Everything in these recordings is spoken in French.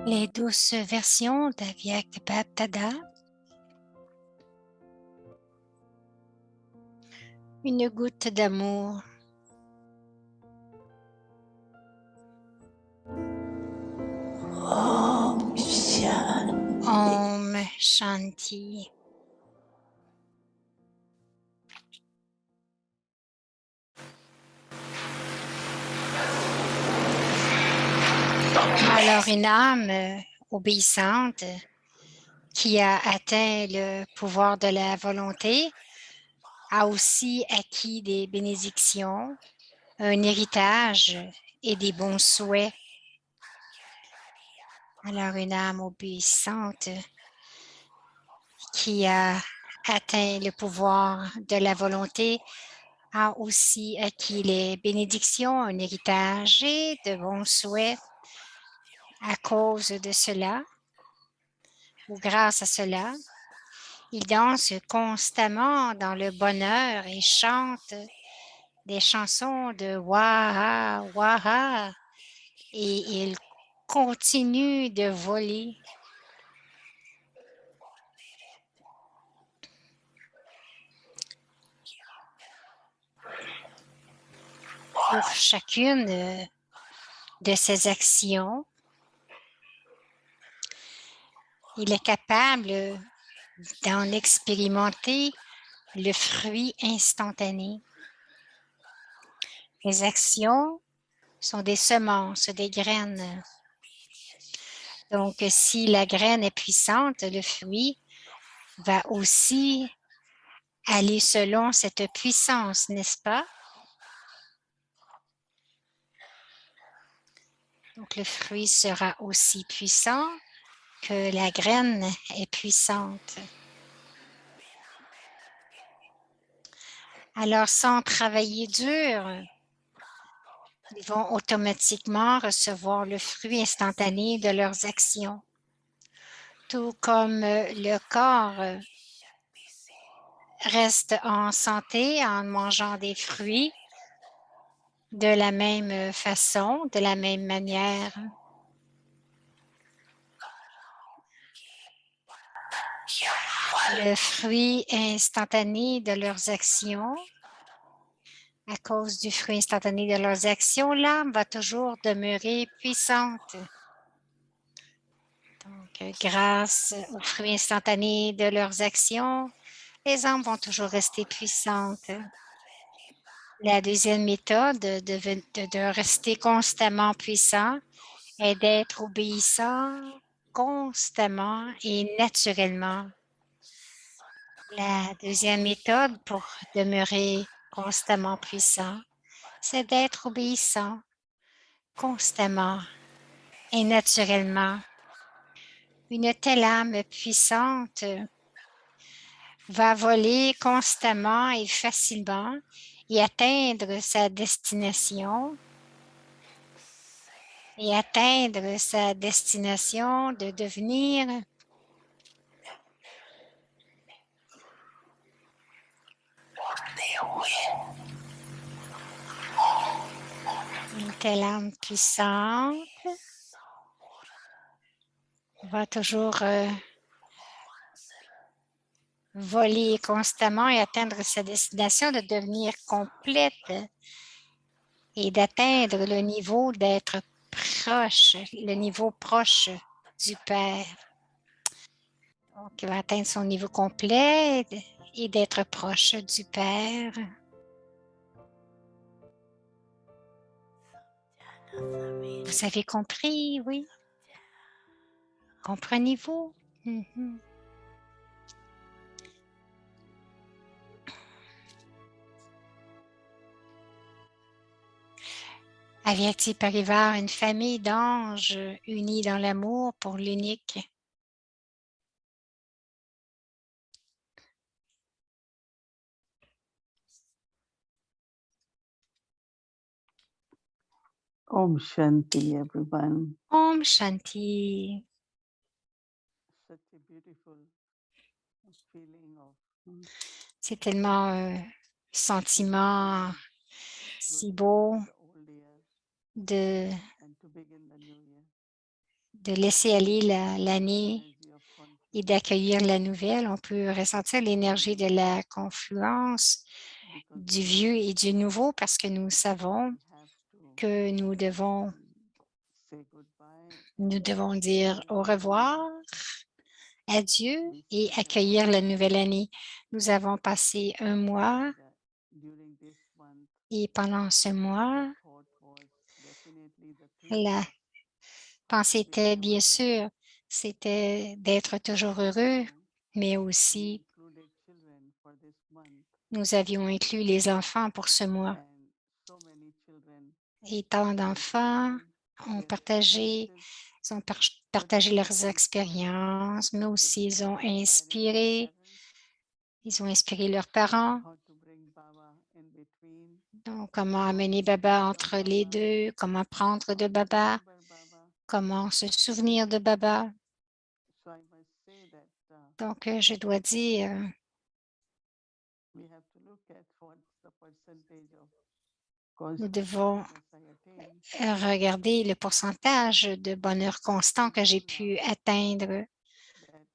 les douces versions d'Avyakt Baptada, une goutte d'amour. Om Shanti. Om Shanti. Alors, une âme obéissante qui a atteint le pouvoir de la volonté a aussi acquis des bénédictions, un héritage et des bons souhaits. Alors, une âme obéissante qui a atteint le pouvoir de la volonté a aussi acquis les bénédictions, un héritage et de bons souhaits. À cause de cela, ou grâce à cela, il danse constamment dans le bonheur et chante des chansons de Waha, Waha, et il continue de voler. Pour chacune de ses actions, il est capable d'en expérimenter le fruit instantané. Les actions sont des semences, des graines. Donc, si la graine est puissante, le fruit va aussi aller selon cette puissance, n'est-ce pas? Donc, le fruit sera aussi puissant que la graine est puissante. Alors, sans travailler dur, ils vont automatiquement recevoir le fruit instantané de leurs actions. Tout comme le corps reste en santé en mangeant des fruits de la même façon, de la même manière. Le fruit instantané de leurs actions, à cause du fruit instantané de leurs actions, l'âme va toujours demeurer puissante. Donc, grâce au fruit instantané de leurs actions, les âmes vont toujours rester puissantes. La deuxième méthode de rester constamment puissant est d'être obéissant constamment et naturellement. La deuxième méthode pour demeurer constamment puissant, c'est d'être obéissant constamment et naturellement. Une telle âme puissante va voler constamment et facilement et atteindre sa destination de devenir une telle âme puissante va toujours voler constamment et atteindre sa destination de devenir complète et d'atteindre le niveau d'être proche, le niveau proche du Père. Donc, il va atteindre son niveau complet et d'être proche du Père. Vous avez compris, oui? Comprenez-vous? Mm-hmm. Avyakti Parivar, une famille d'anges unis dans l'amour pour l'unique. Om Shanti, everyone. Om Shanti. Such a beautiful feeling of C'est tellement un sentiment si beau the old year de, and to begin the new year. de laisser aller l'année energy of et confluence d'accueillir la nouvelle. On peut ressentir l'énergie de la confluence because du we vieux know et du nouveau parce que nous savons we have to que nous devons say goodbye nous and devons dire au welcome the new revoir, year. adieu We et spent about accueillir la nouvelle année. Nous avon passé un mois and during this month et pendant ce the mois, thought was definitely the theme la was pensée to be était bien ever sûr, happy, c'était d'être toujours but heureux, also mais we aussi included children for this month nous avions inclus les enfants pour ce mois. and so many children Et tant shared d'enfants ont their experiences, ils ont but partagé leurs also inspired. expériences, mais They aussi have been inspiring their parents ils ont inspiré leurs parents. how to bring Baba in between, Donc, comment how amener to Baba welcome entre les Baba, deux, comment prendre de how to Baba, remember Baba. comment se souvenir de Baba. So I must say that Donc, je dois dire, we have to look at what's the percentage of nous constant devons happiness I attain regarder le pourcentage de bonheur constant we que j'ai know now pu atteindre. that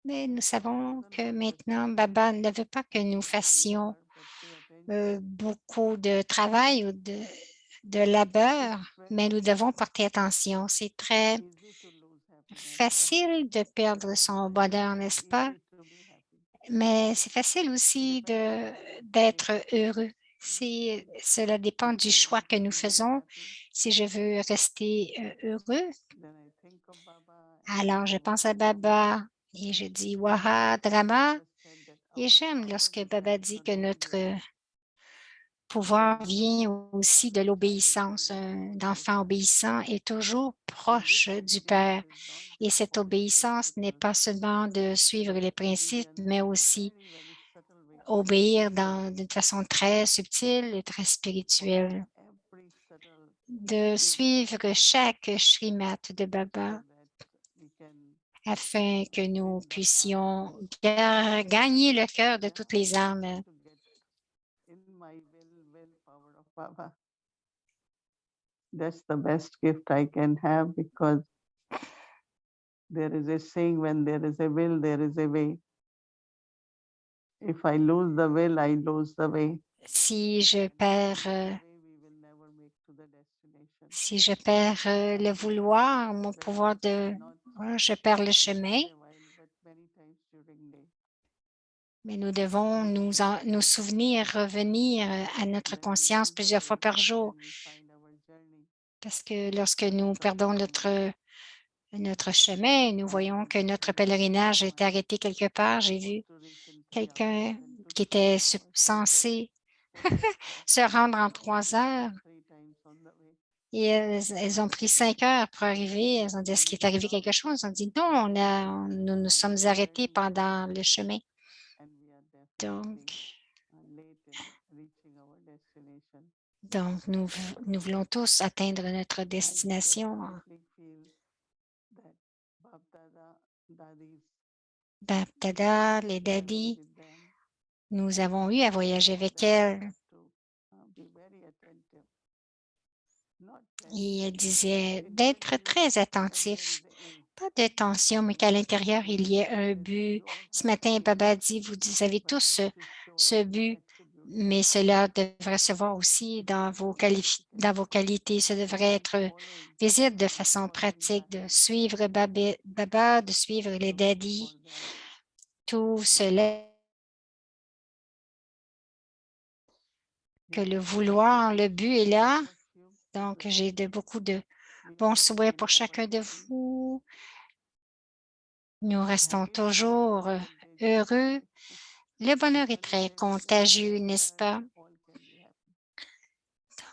Mais nous Baba savons doesn't que want us maintenant, to Baba ne veut pas que do nous hard fassions labor, but pay attention. beaucoup de travail ou de labeur, It's mais very nous devons porter attention. C'est très easy to lose happiness, right? facile de perdre But it's son very bonheur, n'est-ce pas? easy to be happy. Mais c'est facile aussi Depends on how we d'être take a heureux. choice. Cela dépend If du I choix want que to nous remain faisons. happy, Si je veux rester heureux, then I think of Baba and alors say je pense à Waha Drama. Baba et je dis Waha Drama. Baba said that Et our j'aime power lorsque Baba resides dit not que only notre in pouvoir being vient aussi de satisfied with l'obéissance. being Un close to enfant Him. obéissant est toujours And this proche du obedience Père. is not Et just cette following obéissance n'est principles, pas seulement de suivre les but principes, mais obedience in aussi very, very subtle way. obéir d'une façon très subtile et très Following spirituelle, every subtle de Srimad of suivre Baba chaque Shrimat de so Baba that we can afin que nous win the heart puissions of gagner le everyone. cœur de Yeah, toutes I les want âmes. to get in my will power of Baba. That's the best gift I can have because there is a saying when there is a will, there is a way. If I lose the will, I lose the way. Si je And if we perds, lose the way, we will never make to the destination. si je perds le vouloir, mon pouvoir Practice not je perds le just chemin, for a while, but many times during day. mais nous devons nous souvenir, revenir à notre When we conscience lose the plusieurs fois way, par jour, then we find our journey parce que lorsque nous perdons somewhere in between. notre chemin, nous I voyons want que to notre thank Baba pèlerinage for est my arrêté quelque part. J'ai vu most recent 3 hours quelqu'un and qui today était our center censé se took rendre en 3 heures 3 times on the way. et elles ont pris 5 heures pour arriver. Elles ont dit, est-ce qu'il est arrivé quelque chose? Ils ont dit, non, nous nous Now we sommes are arrêtés very pendant le chemin. and we are Donc, definitely late in reaching our destination. donc nous voulons tous atteindre notre I destination. definitely feel that Bab Dada, Dadis, Baptada, we les travel daddies, with them. nous avons eu à voyager So avec that we elles. have to be very attentive. Not Et elle tension, disait in d'être between, très and there attentif. is a aim. Pas de tension, mais qu'à l'intérieur, il y ait un There is, but. you all Ce have matin, aims, Baba dit, vous avez but tous it should show up ce in the but, attributes of mais Baba. cela devrait se voir aussi dans dans vos qualités. Ce devrait By être following, visible de façon following pratique, de Dadis, suivre Baba, de suivre les looking daddies. for them. Tout cela, que Yeah, le I wish vouloir, le but est for là. all of you Donc, j'ai beaucoup de we bons souhaits remain pour ever chacun de happy, vous. Nous restons happy because toujours it's contagious, heureux. right? Le If bonheur est très everybody becomes contagieux, happy, n'est-ce then pas? all can be happy.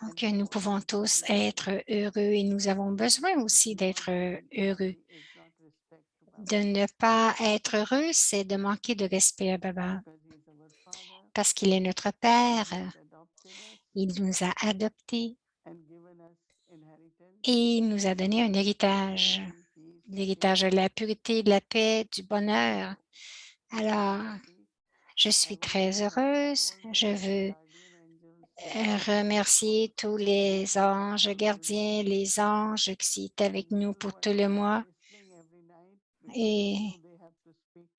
And Donc, we nous all pouvons need to tous be happy. être heureux et nous avons besoin aussi Not d'être being heureux. happy is not respect to De Baba ne pas être heureux, c'est de manquer de respect à Baba because he is our father. parce qu'il est notre He Père. has adopted us Il nous a adoptés and given us inheritance, et il nous a donné un héritage, purity, peace, l'héritage de happiness. la pureté, de la paix, du bonheur. So I'm very Alors, happy. je I suis want to très thank heureuse. all the Je veux guardian angels for remercier tous les this anges beautiful day. gardiens, les anges qui sont avec And nous little pour tout ones le are mois. Et they have to speak.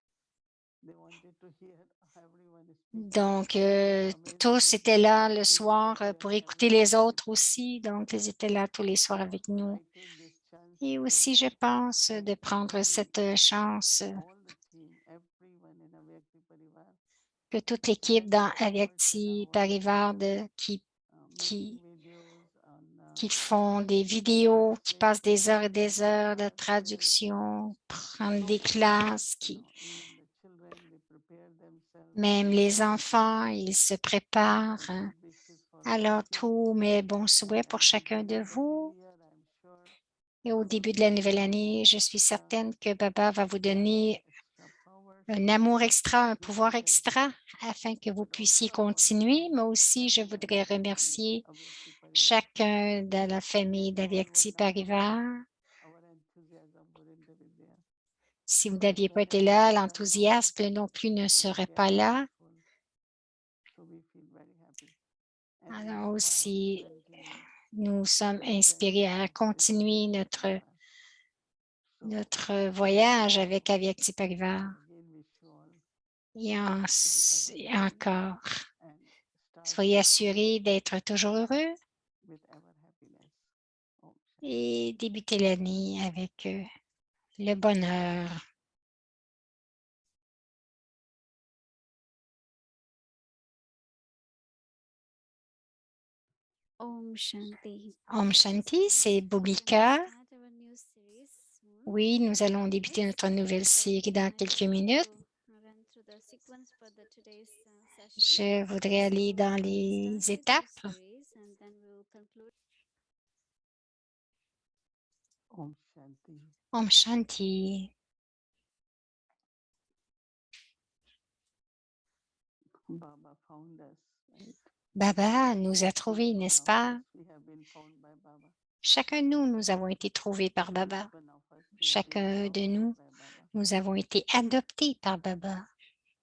They wanted to hear everyone speaking. donc, Amazing tous that étaient they là le listening to the soir pour prayer, écouter les everyone autres listening. aussi. Donc, ils étaient là tous les soirs avec So nous. I take this chance Et to aussi, je pense de thank prendre cette every, chance all the team, everyone in Avyakti Parivar, que toute l'équipe dans spending hours and Avyakti hours Parivar making videos on qui font des vidéos, qui translate passent des heures et and des heures de classes and traduction, prendre so des many classes, things, even the children, they prepare themselves. même les enfants, ils se préparent. So good wishes for all of Alors, you. tous mes bons souhaits And pour at the chacun de beginning of the new vous. year, I'm sure Et au Baba début de will la give nouvelle you année, je suis extra certaine que Baba va vous donner extra powers un amour extra, un to pouvoir continue. extra afin que vous But also puissiez I want to continuer. thank Mais aussi, je everyone voudrais in remercier Avyakti Parivar. chacun de la famille If you all were d'Avyakti not there, Parivar. our enthusiasm wouldn't be there. Si vous So n'aviez pas été whenever là, we turn on, l'enthousiasme non plus ne we serait get pas là. joyful. So we feel very happy and Alors inspired to aussi, continue nous sommes our inspirés journey à with continuer Avyakti notre, Parivar. So notre thank you voyage all. avec Avyakti I Parivar. again wish you all to be Et ever happy encore, and start soyez this year assurés d'être toujours heureux with ever happiness. Om Shanti. et débuter l'année avec le bonheur. Om Shanti. Om Shanti, c'est We're going to Bhumika. start our new series soon. Oui, nous allons Few débuter minutes. notre nouvelle So série dans I quelques just want minutes. to run through the sequence for the today's session. Je voudrais aller dans We'll les start with étapes. our series and then we will conclude. Om Shanti. Om Shanti. Baba found us, right? Baba nous a trouvés, Each one n'est-ce of pas? us, we have been found by Baba. Chacun de nous, nous avons été trouvés par Baba. Each one of us, we have been Chacun de adopted nous, by Baba. nous avons été adoptés par Baba.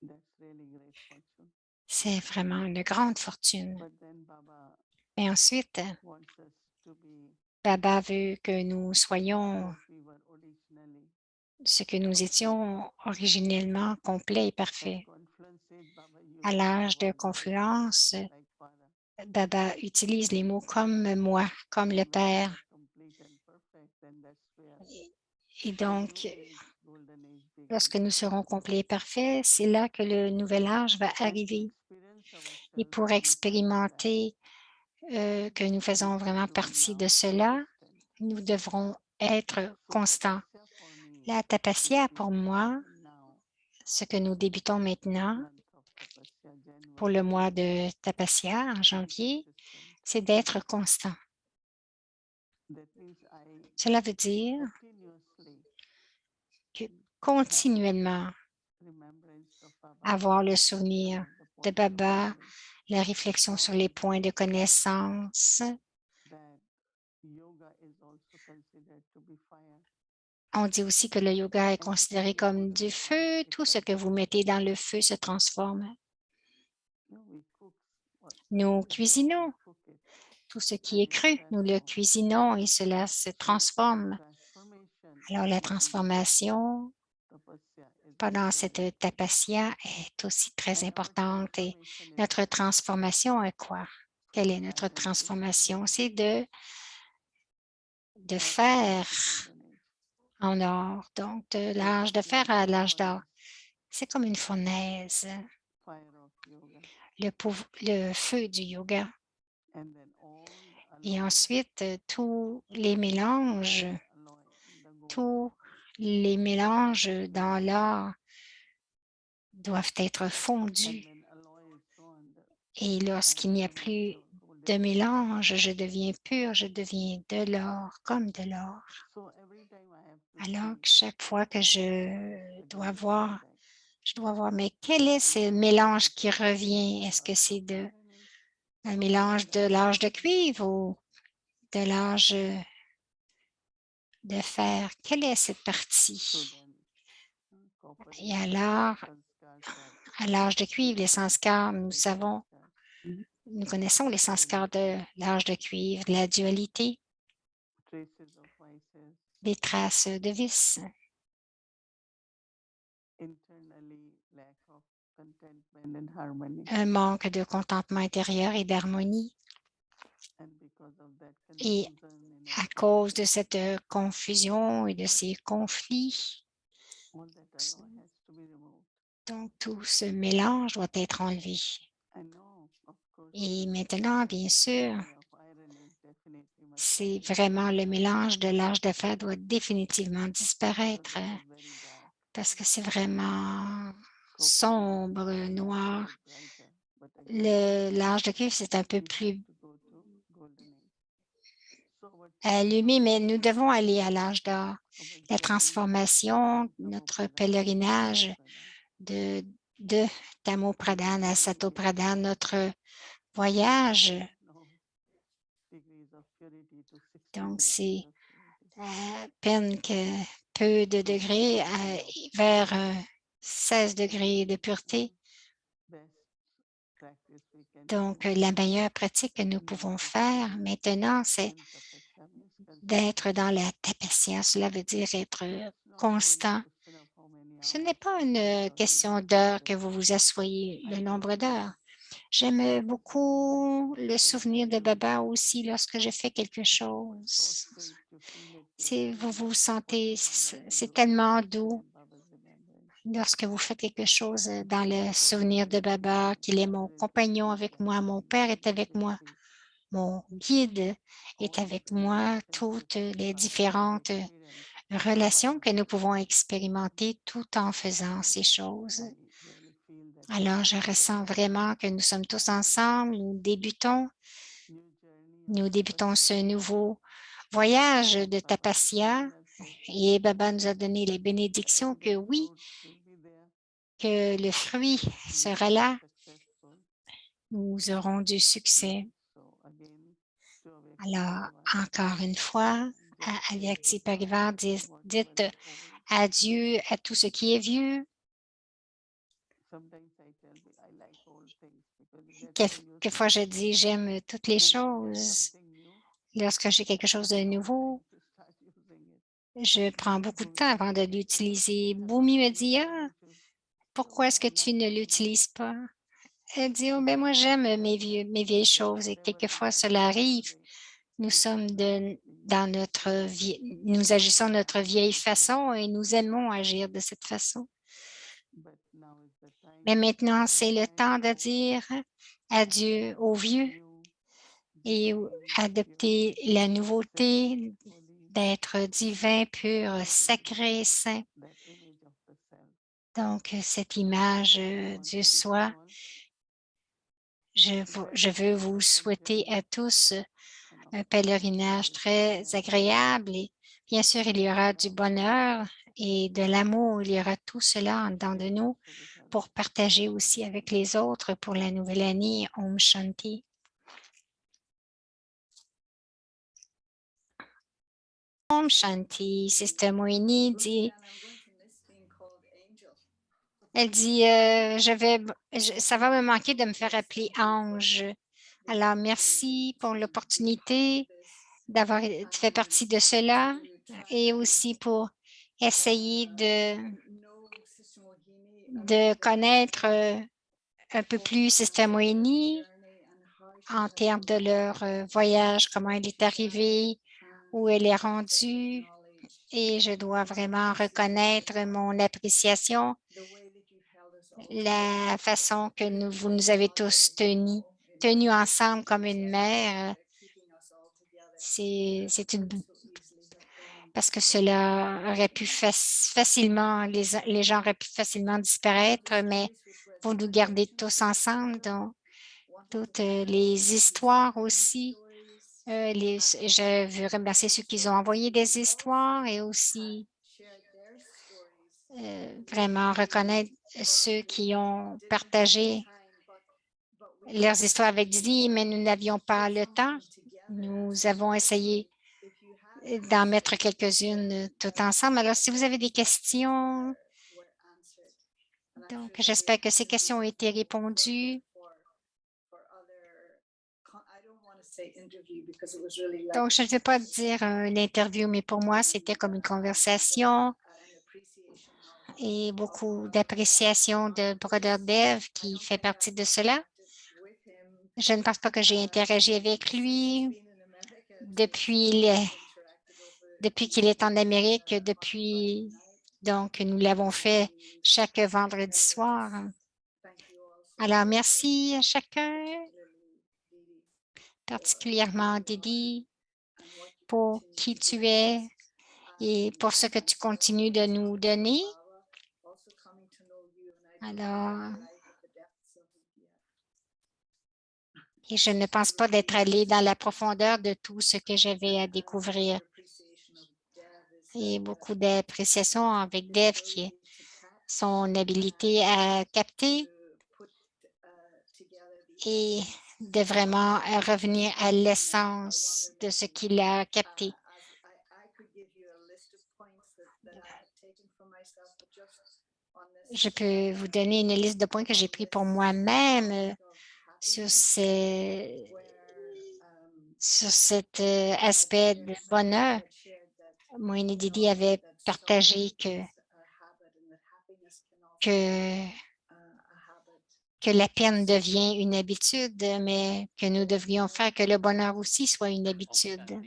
That's really great fortune. C'est vraiment une grande fortune. But then Baba Mais ensuite, wants us to be Baba veut que nous soyons what we were originally. ce que nous étions originellement, complet et At parfait. Confluence, Baba À uses l'âge the de word confluence, like Father. Baba utilise les mots comme moi, comme le And when we Père. are complete and perfect, then that's where Et the donc, new age, golden age begins. lorsque nous serons complets et parfaits, c'est là que le nouvel âge va And to arriver. experience Et ourselves pour to be part of that, expérimenter que nous we faisons vraiment have to be partie de now cela, consistent. nous devrons être So constants. tapasya for me, La which tapasya, we pour moi, start now, ce que nous débutons maintenant month of tapasya, pour January, le mois de tapasya en to be janvier, consistent. c'est d'être constant. That means I Cela veut dire continuously que have continuellement remembrance of Baba, avoir le reflection souvenir on the de points of Baba, knowledge, la réflexion sur les knowledge points de that connaissance. that yoga is also considered to be fire. On dit aussi que le yoga est Everything considéré we put comme in du the fire, feu. it Tout ce turns que vous into mettez dans fire. le feu se transforme. We cook Nous whatever is raw, we cuisinons. cook it, Tout ce qui and est it cru, nous le transforms. cuisinons et cela se So transforme. transformation Alors la during transformation tapasya is pendant also cette very important. tapasya est aussi très And our importante. Et transformation is notre what? transformation est quoi? Quelle From est notre iron to transformation? golden C'est age, de iron ore fer to golden age. en or, donc de So l'âge de it's fer like à that l'âge d'or. furnace, C'est comme une fournaise, fire of yoga. le feu du yoga. And then all the Et alloys, ensuite, tous les mélanges, gold alloy in the gold, tous les mélanges dans l'or doivent être fondus. and when alloy is gone, Et I lorsqu'il n'y a become plus also de golden. mélange, je deviens pur, je deviens de l'or, comme de l'or. So every time I have to Alors see que chaque fois que what alloy is again coming back. je dois voir, mais quel That est ce alloy is mélange qui also revient? Est-ce que part c'est of iron age. un So what mélange is de iron l'âge de age? cuivre ou de l'âge de fer? Quelle est cette So partie? then copper Et is alors, sanskars are à l'âge de cuivre, les sanskars, duality sanskars. nous connaissons les sanskars de Duality, l'âge de cuivre, de la dualité, traces of vices, des traces de vices. lack of contentment and harmony. un manque de contentement intérieur et d'harmonie. And because of that Et confusion and à everything, cause de cette confusion et de ces conflits, all that alloy has to be removed. donc tout ce mélange doit être enlevé. I know, of course, Et maintenant, bien sûr, alloy of iron is definitely must c'est be vraiment le mélange de l'âge de fer doit définitivement because disparaître it is very dark. parce que c'est vraiment Copper sombre, is noir. brighter, but again, L'âge de cuivre, c'est un peu we have plus to go to golden age. So our allumé, mais nous transformation, devons aller à l'âge d'or. our La journey transformation, from notre Tamoprada to pèlerinage Sattvaprada, de Tamo Pradhan à Sato Pradhan, notre voyage. no degrees of purity to 16 Donc, degrees c'est of purity. à peine que peu de degrés vers 16 degrés de pureté. Best practice we can Donc, do la meilleure pratique que nous now pouvons is faire maintenant, c'est and tapasya means d'être consistent. dans la tapasya. Cela veut dire être It's not really constant. question of how many Ce hours n'est pas you une sit or question meditate, d'heure but que vous vous asseyez, I le nombre practice d'heures. J'aime beaucoup le whenever souvenir I de do Baba something. aussi lorsque je fais quelque So chose. sweet to feel it Si vous literally. vous sentez, Whatever you have to c'est do, you tellement have to be doux in Baba's remembrance. lorsque vous faites quelque chose dans le That souvenir de Baba, qu'il est mon whether it is compagnon avec moi, mon retreat, père est avec moi, retreat, mon guide est all the avec different moi, relationships toutes les are we have différentes experienced relations que while nous pouvons expérimenter tout en faisant ces choses. I really feel that Alors, je together ressens we are vraiment que nous sommes tous starting ensemble, new journey of nous débutons ce tapasya. nouveau voyage de Baba has tapasya given us blessings et Baba nous a donné les that bénédictions que evident oui, fruits will be there. que le fruit We sera will be là, successful. nous aurons du succès. So again, to Avyakti Alors, Parivar, encore une fois, just à say Avyakti goodbye Parivar, to whatever dites is old. adieu à tout ce qui est vieux. Sometimes I tell me I like old things because you get so used to Quelquefois, je it. dis j'aime toutes les And when I get choses. something new, Lorsque j'ai quelque I chose de take long nouveau, time to start using it. je prends beaucoup de Bhumi temps avant de says, l'utiliser. Sati, Bhumi me you dit, why ah, don't you? pourquoi est-ce I que tu like ne it new. l'utilises pas? Elle dit, oh, ben moi j'aime mes vieilles So choses et whatever we quelquefois have cela done arrive. yesterday, Nous we sommes just like we dans notre vie, nous agissons de go notre back vieille to the façon old. et nous aimons agir de cette façon. But now is the time Mais to say maintenant, c'est le goodbye to temps de old, dire adieu aux vieux new, et divine, pure, adopter la nouveauté sacred, holy, d'être divin, pur, sacré, saint. that image of the self. Donc, cette image I want du to wish soi, you all je very veux vous pleasant souhaiter à journey tous and of un course pèlerinage blessings très and happiness agréable et bien sûr, il y aura du love bonheur et de l'amour. Il y aura tout cela en dedans de nous also with pour others. partager aussi avec les autres pour la nouvelle année. Om Shanti. Om Shanti. Sister Moini dit, elle dit, ça va me manquer de me faire appeler Ange. Alors, merci pour l'opportunité d'avoir fait partie de cela et aussi pour essayer de connaître un peu plus Sister Moini en termes de leur voyage, comment elle est arrivée, où elle est rendue. Et je dois vraiment reconnaître mon appréciation, la façon que vous nous avez tous tenus ensemble comme une mère. C'est une parce que cela aurait pu facilement, les gens auraient pu facilement disparaître, mais vous nous gardez tous ensemble, donc toutes les histoires aussi. Je veux remercier ceux qui ont envoyé des histoires et aussi vraiment reconnaître ceux qui ont partagé leurs histoires avec Didi, mais nous n'avions pas le temps. Nous avons essayé d'en mettre quelques-unes tout ensemble. Alors, si vous avez des questions, donc j'espère que ces questions ont été répondues. Donc, je ne vais pas dire une interview, mais pour moi, c'était comme une conversation et beaucoup d'appréciation de Brother Dev qui fait partie de cela. Je ne pense pas que j'ai interagi avec lui depuis, depuis qu'il est en Amérique, donc nous l'avons fait chaque vendredi soir. Alors, merci à chacun, particulièrement Didi, pour qui tu es et pour ce que tu continues de nous donner. Alors, et je ne pense pas d'être allé dans la profondeur de tout ce que j'avais à découvrir. Et beaucoup d'appréciation avec Dev, qui est son habilité à capter et de vraiment revenir à l'essence de ce qu'il a capté. Je peux vous donner une liste de points que j'ai pris pour moi-même sur cet aspect de bonheur. Moïni Didi avait partagé que la peine devient une habitude, mais que nous devrions faire que le bonheur aussi soit une habitude.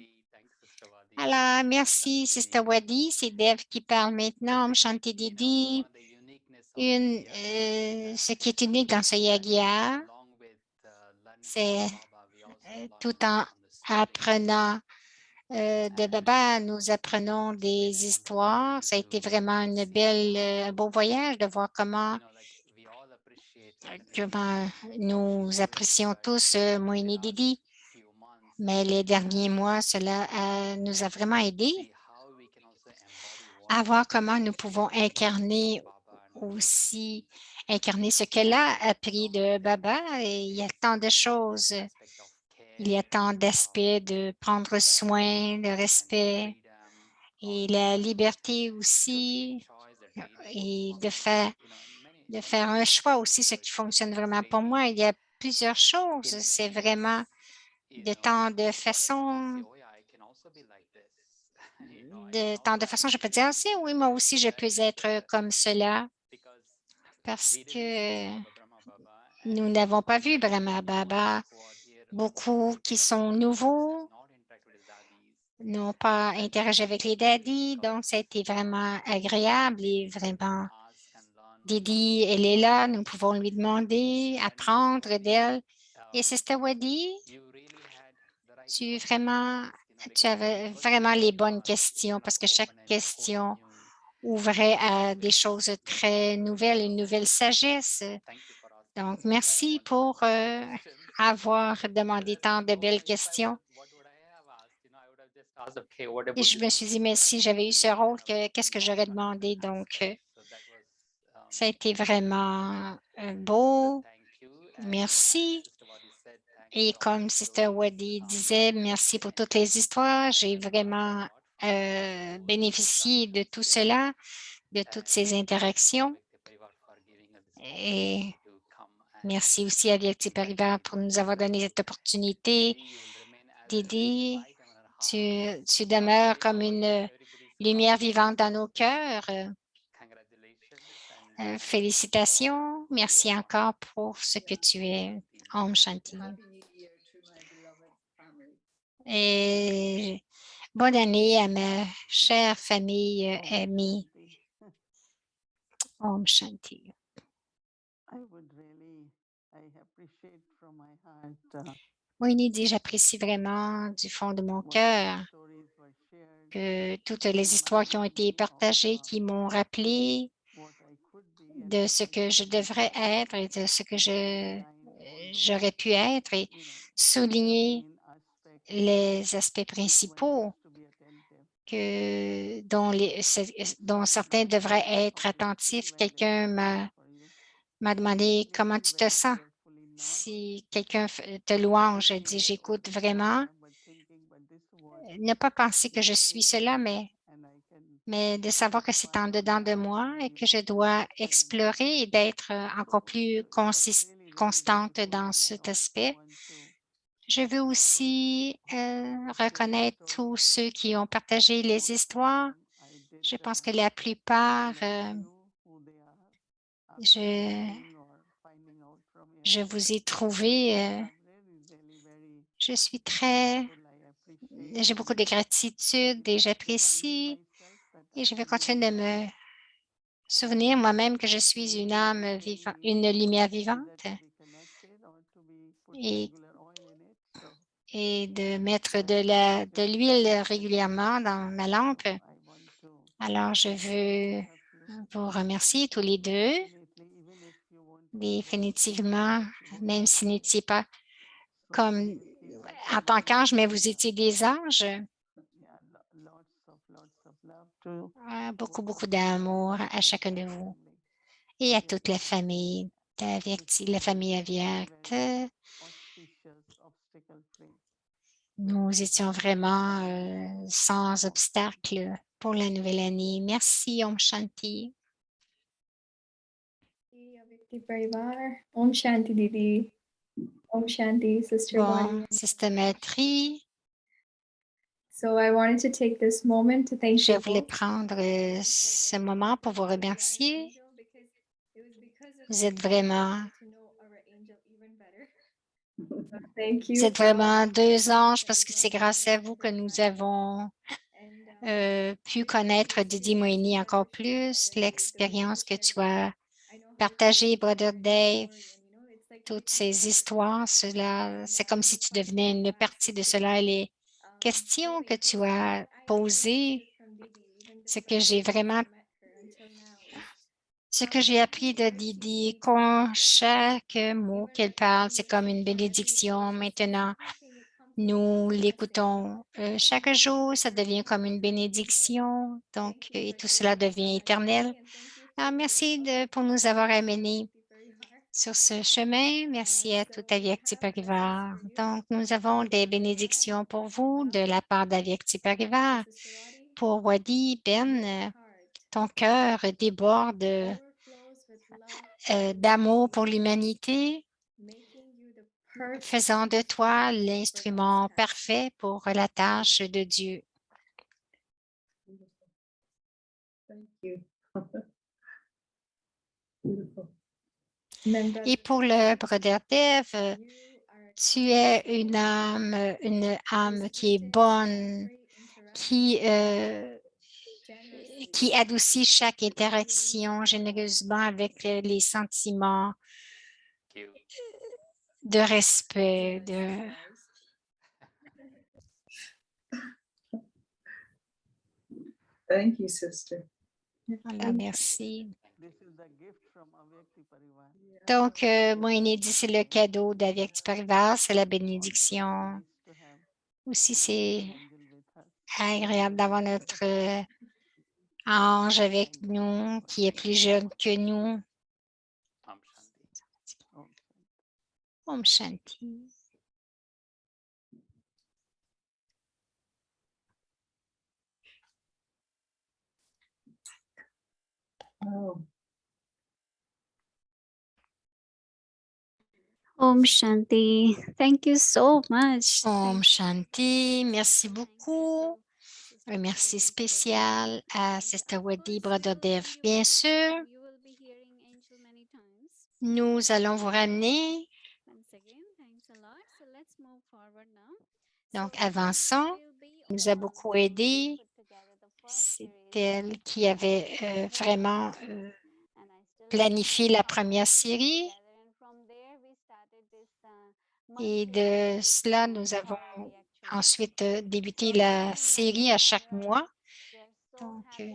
Alors, merci, Sister Wadi. C'est Dev qui parle maintenant. Shanti Didi. Ce qui est unique dans ce yagia, c'est tout en apprenant de Baba, nous apprenons des histoires. Ça a été vraiment un beau voyage de voir comment nous apprécions tous Moïni Didi. Mais les derniers mois, cela nous a vraiment aidés à voir comment nous pouvons incarner ce qu'elle a appris de Baba. Et il y a tant de choses. Il y a tant d'aspects de prendre soin, le respect et la liberté aussi, et de faire un choix aussi, ce qui fonctionne vraiment pour moi. Il y a plusieurs choses. C'est vraiment de façon, je peux dire, aussi, oui, moi aussi, je peux être comme cela parce que nous n'avons pas vu Brahma Baba. Beaucoup qui sont nouveaux n'ont pas interagi avec les daddies, donc ça a été vraiment agréable et vraiment, Didi, elle est là, nous pouvons lui demander, apprendre d'elle. Et Sister Wadi, tu avais vraiment les bonnes questions parce que chaque question ouvrait à des choses très nouvelles, une nouvelle sagesse. Donc, merci pour avoir demandé tant de belles questions. Et je me suis dit, mais si j'avais eu ce rôle, qu'est-ce que j'aurais demandé? Donc, ça a été vraiment beau. Merci. Et comme Sister Wadi disait, merci pour toutes les histoires. J'ai vraiment bénéficié de tout cela, de toutes ces interactions. Et merci aussi à Vyakti Parivar pour nous avoir donné cette opportunité. Didi, tu demeures comme une lumière vivante dans nos cœurs. Félicitations. Merci encore pour ce que tu es. Om Shanti. Et bonne année à ma chère famille amie. Om Shanti. Moïni dit, j'apprécie vraiment du fond de mon cœur que toutes les histoires qui ont été partagées, qui m'ont rappelé de ce que je devrais être et de ce que j'aurais pu être et souligner les aspects principaux dont certains devraient être attentifs. Quelqu'un m'a demandé comment tu te sens. Si quelqu'un te louange, je dis j'écoute vraiment. Ne pas penser que je suis cela, mais de savoir que c'est en dedans de moi et que je dois explorer et d'être encore plus constante dans cet aspect. Je veux aussi reconnaître tous ceux qui ont partagé les histoires. Je pense que la plupart Je vous ai trouvé, je suis j'ai beaucoup de gratitude et j'apprécie et je vais continuer de me souvenir moi-même que je suis une âme vivante, une lumière vivante et, et de mettre de l'huile régulièrement dans ma lampe. Alors, je veux vous remercier tous les deux. Définitivement, même si vous n'étiez pas comme en tant qu'ange, mais vous étiez des anges. Beaucoup, beaucoup d'amour à chacun de vous et à toute la famille la famille Aviette. Nous étions vraiment sans obstacle pour la nouvelle année. Merci, Om Shanti. Avyakti Parivar. Om Shanti Didi. Om Shanti, Sister Bon, Bonnie. systématrie. So I wanted to take this moment to thank Je you voulais both. prendre ce moment pour vous remercier. Vous êtes vraiment, Thank vous you. êtes vraiment deux anges parce que c'est grâce à vous que nous avons pu connaître Didi Moini encore plus, l'expérience que tu as partagée, Brother Dave, toutes ces histoires, c'est comme si tu devenais une partie de cela. Les questions que tu as posées, ce que j'ai vraiment, ce que j'ai appris de Didi, chaque mot qu'elle parle, c'est comme une bénédiction. Maintenant, nous l'écoutons chaque jour, ça devient comme une bénédiction, donc, et tout cela devient éternel. Alors, merci pour nous avoir amenés sur ce chemin. Merci à tout Avyakti Parivar. Donc, nous avons des bénédictions pour vous de la part d'Avyakti Parivar. Pour Wadi, Ben, ton cœur déborde d'amour pour l'humanité, faisant de toi l'instrument parfait pour la tâche de Dieu. Thank you. Et pour le Brother Dev, tu es une âme qui est bonne, qui adoucit chaque interaction généreusement avec les sentiments de respect. Thank you, sister. Alors, merci. Donc, moi, Inédit, c'est le cadeau d'Avyakti Parivar, c'est la bénédiction. Aussi, c'est agréable d'avoir notre ange avec nous, qui est plus jeune que nous. Om Shanti. Oh. Om Shanti. Thank you so much. Om Shanti. Merci beaucoup. Un merci spécial à Sister Wadi, Brother Dev. Bien sûr, You will be hearing Angel many times. nous allons vous ramener. Once again, thanks a lot. So let's move forward now. Donc, So avançons. we'll be Nous a on beaucoup when we aidé. put together the first C'est series elle qui avait vraiment and I still planifié la première série. together and from there we started this Et monthly de series cela, nous avons quarterly actually. ensuite débuté So la today we série à chaque have mois. we are so Donc, happy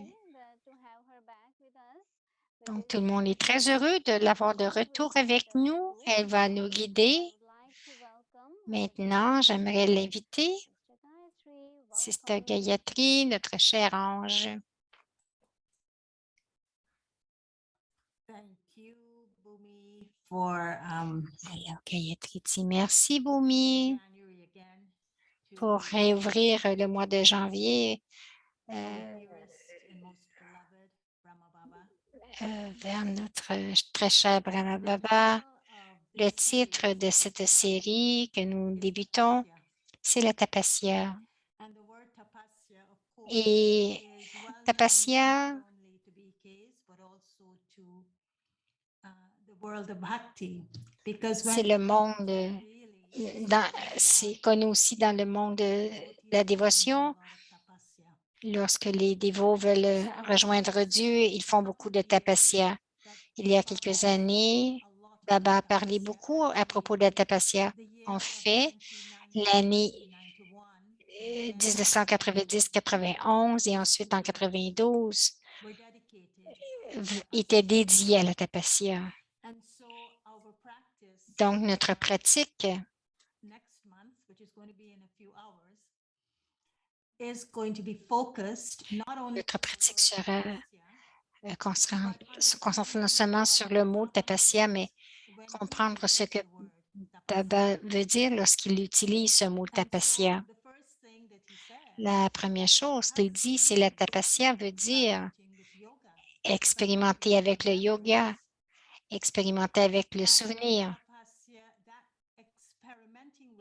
to have her back with us. donc, tout le monde est très heureux de l'avoir de retour avec nous. Elle va nous guider. I would like to welcome Maintenant, j'aimerais l'inviter, Sister Gayatri. Sister Welcome. Gayatri, notre chère ange. Thank you, Bhumi, for Alors, Gayatri dit merci, Bhumi, January again to pour réouvrir le mois de janvier our dearest and most beloved Brahma Baba. vers notre très cher Brahma Baba. Le titre de cette série que nous débutons, c'est la Tapasya. And the word tapasya, of course, Et is well known Tapasya, not only to BKs, but also to world of bhakti, because C'est when le people monde, really c'est connu aussi dans le monde de la dévotion. Lorsque les dévots veulent rejoindre Dieu, ils font beaucoup de tapasya. Il y a quelques années, Baba a parlé beaucoup à propos de la tapasya. En fait, l'année 1990-91 et ensuite en 92 était dédiée à la tapasya. Donc, notre pratique sera se concentrer non seulement sur le mot tapasya, mais comprendre ce que Baba veut dire lorsqu'il utilise ce mot tapasya. La première chose qu'il dit, c'est la tapasya veut dire expérimenter avec le yoga, expérimenter avec le souvenir.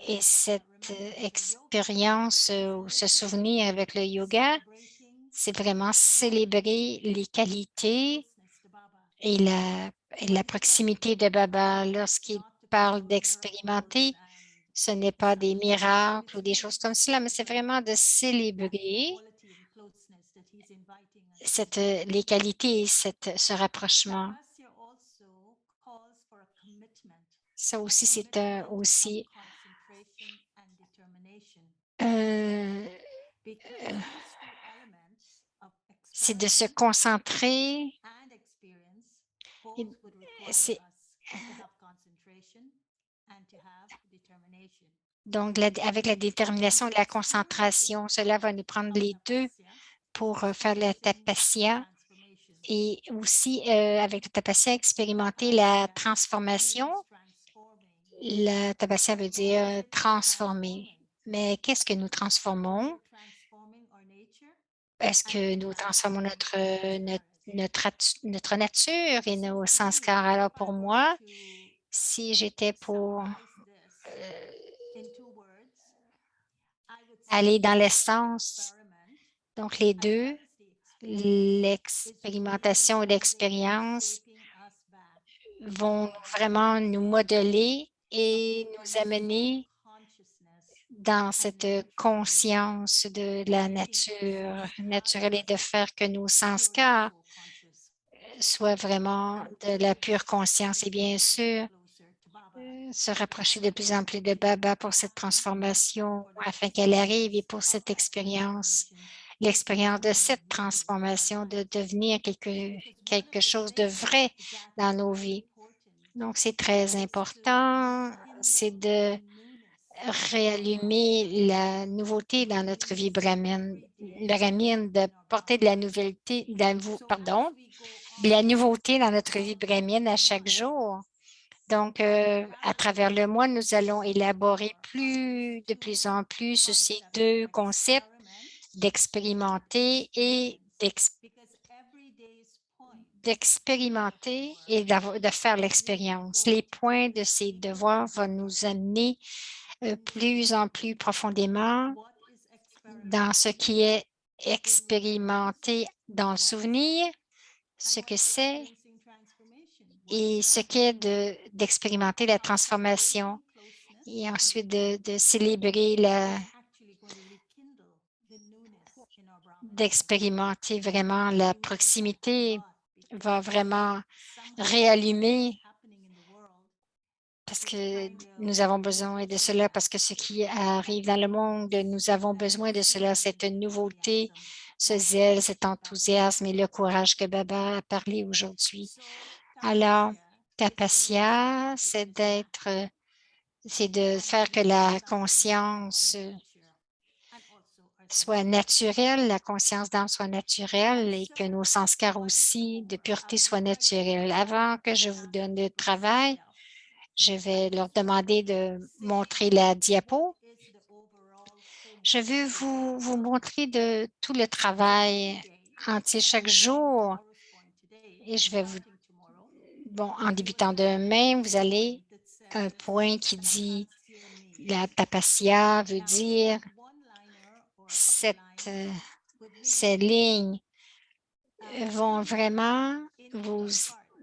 Et cette expérience ou ce souvenir avec le yoga, c'est vraiment célébrer les qualités et la proximité de Baba. Lorsqu'il parle d'expérimenter, ce n'est pas des miracles ou des choses comme cela, mais c'est vraiment de célébrer les qualités et ce rapprochement. Ça aussi, c'est c'est de se concentrer. Donc, avec la détermination et la concentration, cela va nous prendre les deux pour faire la tapasya et aussi avec la tapasya, expérimenter la transformation. La tapasya veut dire transformer. Mais qu'est-ce que nous transformons? Est-ce que nous transformons notre nature et nos sanskars? Alors, pour moi, si j'étais pour aller dans l'essence, donc les deux, l'expérimentation et l'expérience vont vraiment nous modeler et nous amener dans cette conscience de la nature naturelle et de faire que nos sanskars soient vraiment de la pure conscience et bien sûr se rapprocher de plus en plus de Baba pour cette transformation afin qu'elle arrive et pour cette expérience, l'expérience de cette transformation, de devenir quelque chose de vrai dans nos vies. Donc, c'est très important, c'est de réallumer la nouveauté dans notre vie brahmine, de porter de la nouveauté, de la nouveauté dans notre vie brahmine à chaque jour. Donc, à travers le mois, nous allons élaborer de plus en plus sur ces deux concepts d'expérimenter et de faire l'expérience. Les points de ces devoirs vont nous amener plus en plus profondément dans ce qui est expérimenté dans le souvenir, ce que c'est et ce qu'est d'expérimenter la transformation et ensuite de célébrer d'expérimenter vraiment la proximité va vraiment réallumer parce que nous avons besoin de cela, parce que ce qui arrive dans le monde, nous avons besoin de cela, cette nouveauté, ce zèle, cet enthousiasme et le courage que Baba a parlé aujourd'hui. Alors, tapasya, c'est de faire que la conscience soit naturelle, la conscience d'âme soit naturelle et que nos sanskars aussi de pureté soient naturels. Avant que je vous donne le travail, je vais leur demander de montrer la diapo. Je veux vous montrer de tout le travail entier chaque jour et je vais en débutant demain, vous allez un point qui dit la tapasya veut dire ces lignes vont vraiment vous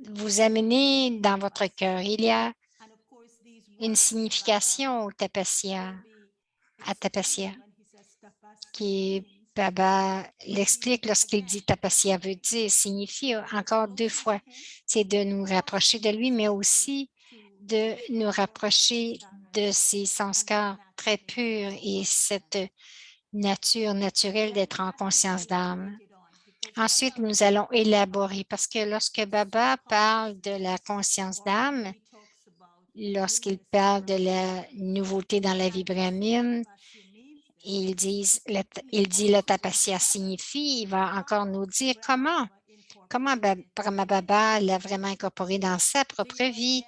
vous amenez dans votre cœur. Il y a une signification au tapasya, à tapasya, qui Baba l'explique lorsqu'il dit tapasya veut dire, signifie encore 2 fois. C'est de nous rapprocher de lui, mais aussi de nous rapprocher de ces sanskars très purs et cette nature naturelle d'être en conscience d'âme. Ensuite, nous allons élaborer parce que lorsque Baba parle de la conscience d'âme, lorsqu'il parle de la nouveauté dans la vie brahmine, il dit le tapasya signifie, il va encore nous dire comment Brahma Baba l'a vraiment incorporé dans sa propre vie.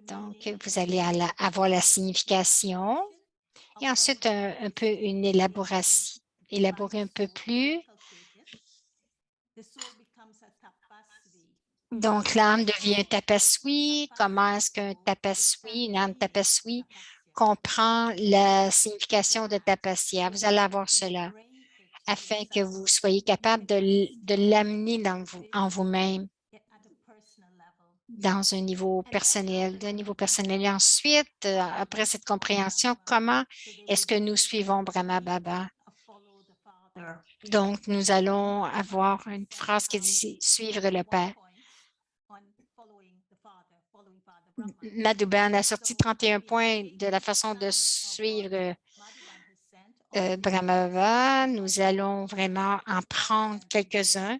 Donc, vous allez avoir la signification et ensuite un peu une élaboration, élaborer un peu plus. Donc, l'âme devient un tapaswi. Comment est-ce qu'un tapaswi, une âme tapaswi, comprend la signification de tapasya? Vous allez avoir cela afin que vous soyez capable de l'amener en vous-même dans un niveau personnel, d'un niveau personnel. Et ensuite, après cette compréhension, comment est-ce que nous suivons Brahma Baba? Donc, nous allons avoir une phrase qui dit « suivre le Père ». Madhuban a sorti 31 points de la façon de suivre Brahma Baba. Nous allons vraiment en prendre quelques-uns.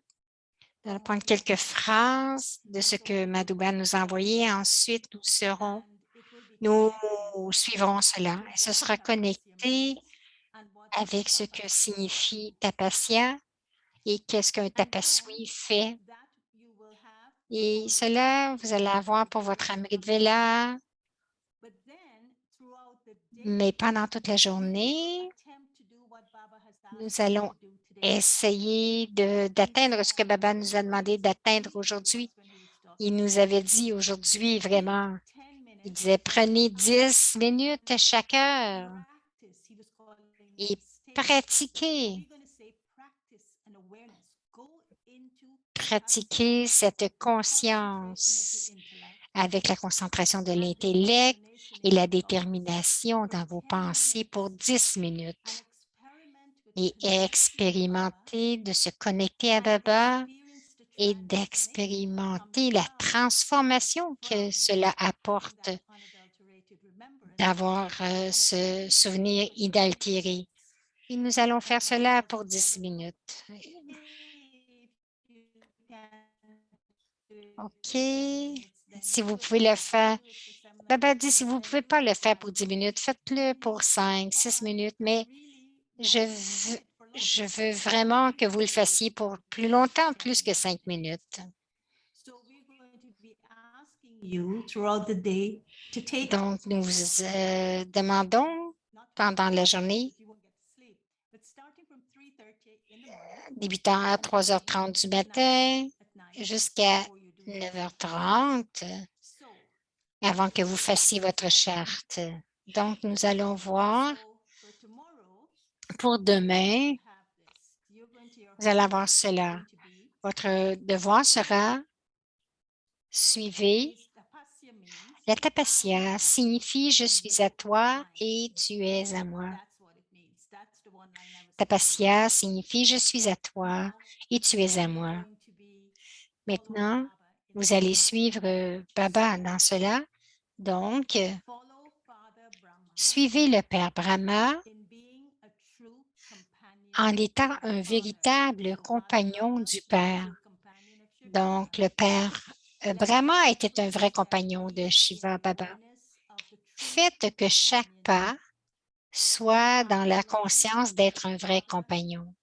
Nous allons prendre quelques phrases de ce que Madhuban nous a envoyé. Ensuite, nous suivrons cela. Et ce sera connecté avec ce que signifie tapasya et qu'est-ce qu'un tapaswi fait. Et cela, vous allez avoir pour votre Amrit Vela, mais pendant toute la journée, nous allons essayer d'atteindre ce que Baba nous a demandé d'atteindre aujourd'hui. Il nous avait dit aujourd'hui vraiment, il disait prenez 10 minutes à chaque heure et pratiquez. Pratiquez cette conscience avec la concentration de l'intellect et la détermination dans vos pensées pour 10 minutes et expérimenter de se connecter à Baba et d'expérimenter la transformation que cela apporte d'avoir ce souvenir inaltéré. Et nous allons faire cela pour 10 minutes. OK. Si vous pouvez le faire. Baba dit, si vous ne pouvez pas le faire pour 10 minutes, faites-le pour 5, 6 minutes, mais je veux vraiment que vous le fassiez pour plus longtemps, plus que 5 minutes. Donc, nous vous demandons pendant la journée, débutant à 3h30 du matin jusqu'à 9h30, avant que vous fassiez votre charte. Donc, nous allons voir pour demain, vous allez avoir cela. Votre devoir sera suivez. La tapasya signifie je suis à toi et tu es à moi. Tapasya signifie je suis à toi et tu es à moi. Maintenant, vous allez suivre Baba dans cela. Donc, suivez le Père Brahma en étant un véritable compagnon du Père. Donc, le Père Brahma était un vrai compagnon de Shiva Baba. Faites que chaque pas soit dans la conscience d'être un vrai compagnon.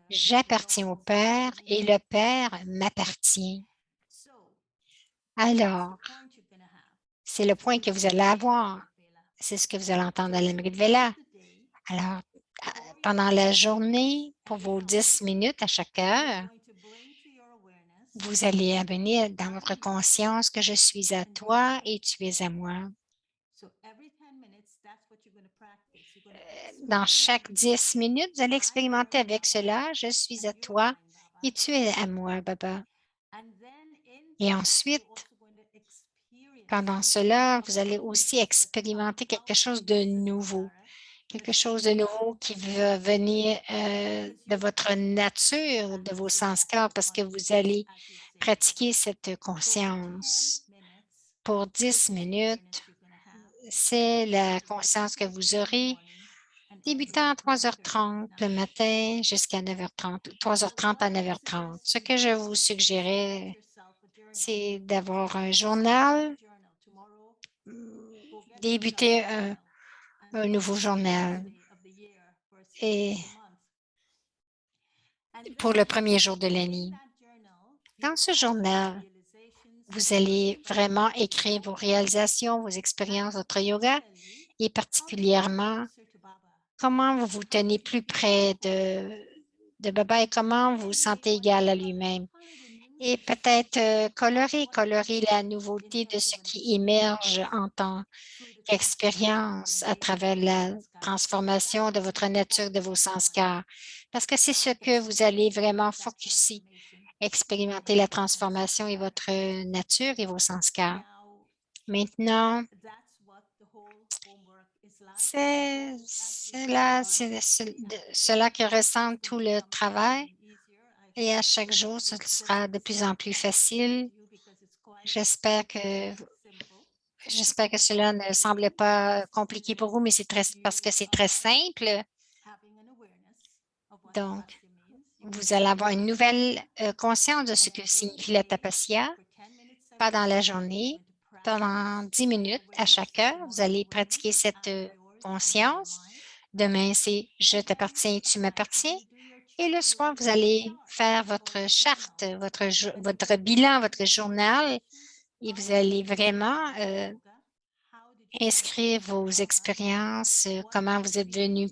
J'appartiens au Père et le Père m'appartient. Alors, c'est le point que vous allez avoir. C'est ce que vous allez entendre à l'Amrit Vela. Alors, pendant la journée, pour vos 10 minutes à chaque heure, vous allez amener dans votre conscience que je suis à toi et tu es à moi. Dans chaque 10 minutes, vous allez expérimenter avec cela, je suis à toi et tu es à moi, Baba. Et ensuite, pendant cela, vous allez aussi expérimenter quelque chose de nouveau qui va venir de votre nature, de vos sens-corps, parce que vous allez pratiquer cette conscience pour 10 minutes. C'est la conscience que vous aurez débutant à 3h30 le matin jusqu'à 9h30, 3h30 à 9h30. Ce que je vous suggérais, c'est d'avoir un journal, débuter un nouveau journal et pour le premier jour de l'année. Dans ce journal, vous allez vraiment écrire vos réalisations, vos expériences, votre yoga et particulièrement comment vous vous tenez plus près de Baba et comment vous vous sentez égal à lui-même. Et peut-être colorer la nouveauté de ce qui émerge en tant qu'expérience à travers la transformation de votre nature, de vos sens-cœurs. Parce que c'est ce que vous allez vraiment focuser, expérimenter la transformation et votre nature et vos sens-cœurs. Maintenant, c'est cela qui ressemble tout le travail et à chaque jour, ce sera de plus en plus facile. J'espère que cela ne semble pas compliqué pour vous, mais c'est parce que c'est très simple. Donc, vous allez avoir une nouvelle conscience de ce que signifie la tapasya pendant la journée. Pendant 10 minutes à chaque heure, vous allez pratiquer cette conscience. Demain, c'est « Je t'appartiens, tu m'appartiens ». Et le soir, vous allez faire votre charte, votre bilan, votre journal et vous allez vraiment inscrire vos expériences, comment vous êtes devenu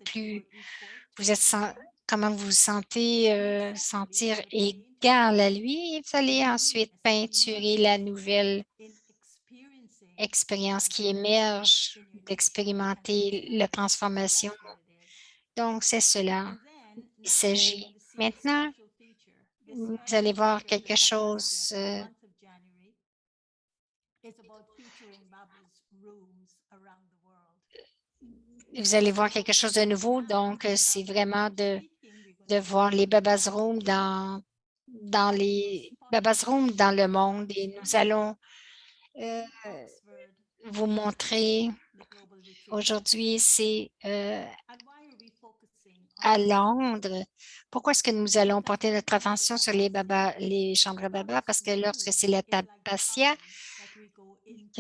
comment vous vous sentez sentir égal à lui et vous allez ensuite peinturer la nouvelle expérience qui émerge, d'expérimenter la transformation. Donc, c'est cela. Il s'agit. Maintenant, vous allez voir quelque chose. Vous allez voir quelque chose de nouveau. Donc, c'est vraiment de voir les Babas Room dans les Babas Room dans le monde et nous allons vous montrer aujourd'hui, c'est à Londres. Pourquoi est-ce que nous allons porter notre attention sur les chambres Baba? Parce que lorsque c'est la tapasya,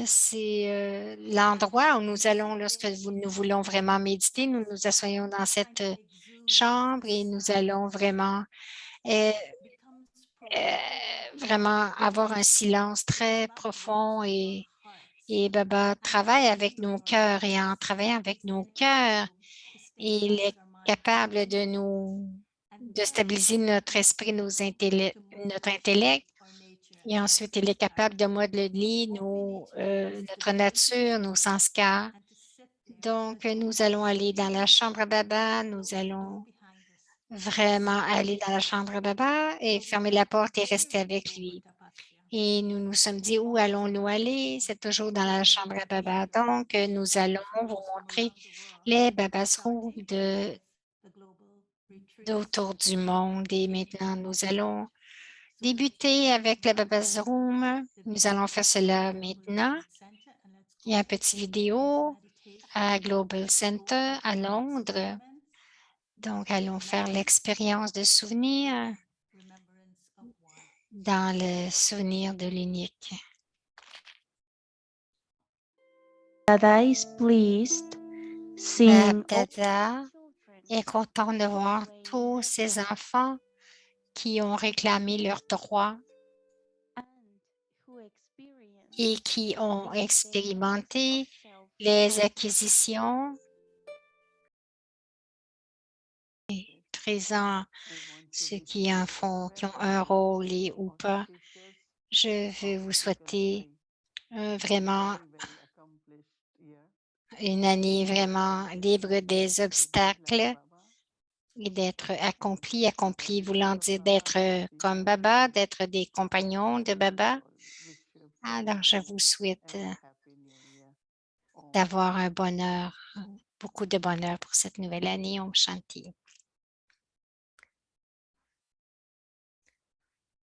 c'est l'endroit où nous allons, lorsque nous voulons vraiment méditer, nous nous asseyons dans cette chambre et nous allons euh, vraiment avoir un silence très profond et Baba travaille avec nos cœurs et en travaillant avec nos cœurs, il est capable de stabiliser notre esprit, notre intellect. Et ensuite, il est capable de modeler notre nature, nos sens-cœurs. Donc, nous allons aller dans la chambre Baba, nous allons vraiment aller dans la chambre Baba et fermer la porte et rester avec lui. Et nous nous sommes dit, où allons-nous aller? C'est toujours dans la chambre à Baba. Donc, nous allons vous montrer les Babas Room d'autour du monde. Et maintenant, nous allons débuter avec la Babas Room. Nous allons faire cela maintenant. Il y a un petit vidéo à Global Center à Londres. Donc, allons faire l'expérience de souvenir dans le souvenir de l'unique. Dada is pleased seeing Dada est content de voir tous ces enfants qui ont réclamé leurs droits et qui ont expérimenté les acquisitions présents, ceux qui en font, qui ont un rôle ou pas. Je veux vous souhaiter vraiment une année vraiment libre des obstacles et d'être accompli voulant dire d'être comme Baba, d'être des compagnons de Baba. Alors, je vous souhaite and Happy New Year. Om d'avoir un bonheur, beaucoup de bonheur pour cette nouvelle année. Om Shanti.